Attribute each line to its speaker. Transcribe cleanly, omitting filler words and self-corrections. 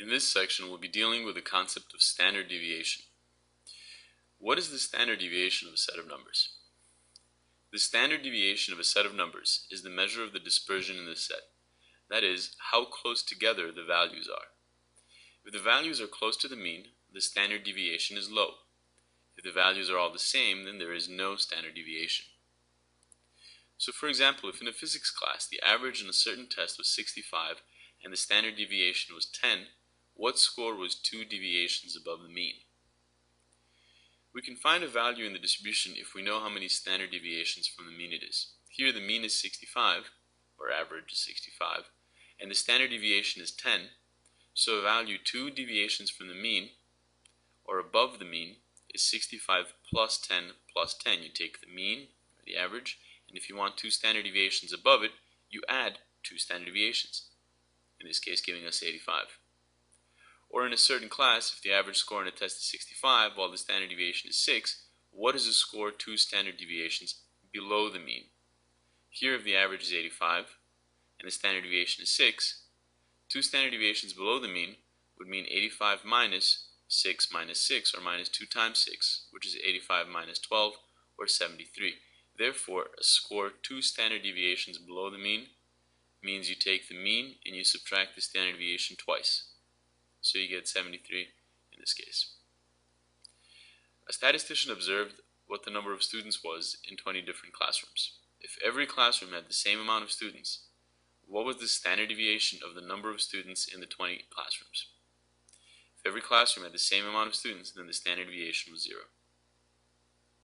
Speaker 1: In this section, we'll be dealing with the concept of standard deviation. What is the standard deviation of a set of numbers? The standard deviation of a set of numbers is the measure of the dispersion in the set. That is, how close together the values are. If the values are close to the mean, the standard deviation is low. If the values are all the same, then there is no standard deviation. So for example, if in a physics class the average in a certain test was 65 and the standard deviation was 10, what score was 2 deviations above the mean? We can find a value in the distribution if we know how many standard deviations from the mean it is. Here the mean is 65, or average is 65, and the standard deviation is 10, so a value 2 deviations from the mean, or above the mean, is 65 plus 10 plus 10. You take the mean, or the average, and if you want 2 standard deviations above it, you add 2 standard deviations, in this case giving us 85. Or in a certain class, if the average score in a test is 65 while the standard deviation is 6, what is the score 2 standard deviations below the mean? Here if the average is 85 and the standard deviation is 6, 2 standard deviations below the mean would mean 85 minus 6 minus 6, or minus 2 times 6, which is 85 minus 12, or 73. Therefore, a score 2 standard deviations below the mean means you take the mean and you subtract the standard deviation twice. So you get 73 in this case. A statistician observed what the number of students was in 20 different classrooms. If every classroom had the same amount of students, what was the standard deviation of the number of students in the 20 classrooms? If every classroom had the same amount of students, then the standard deviation was 0.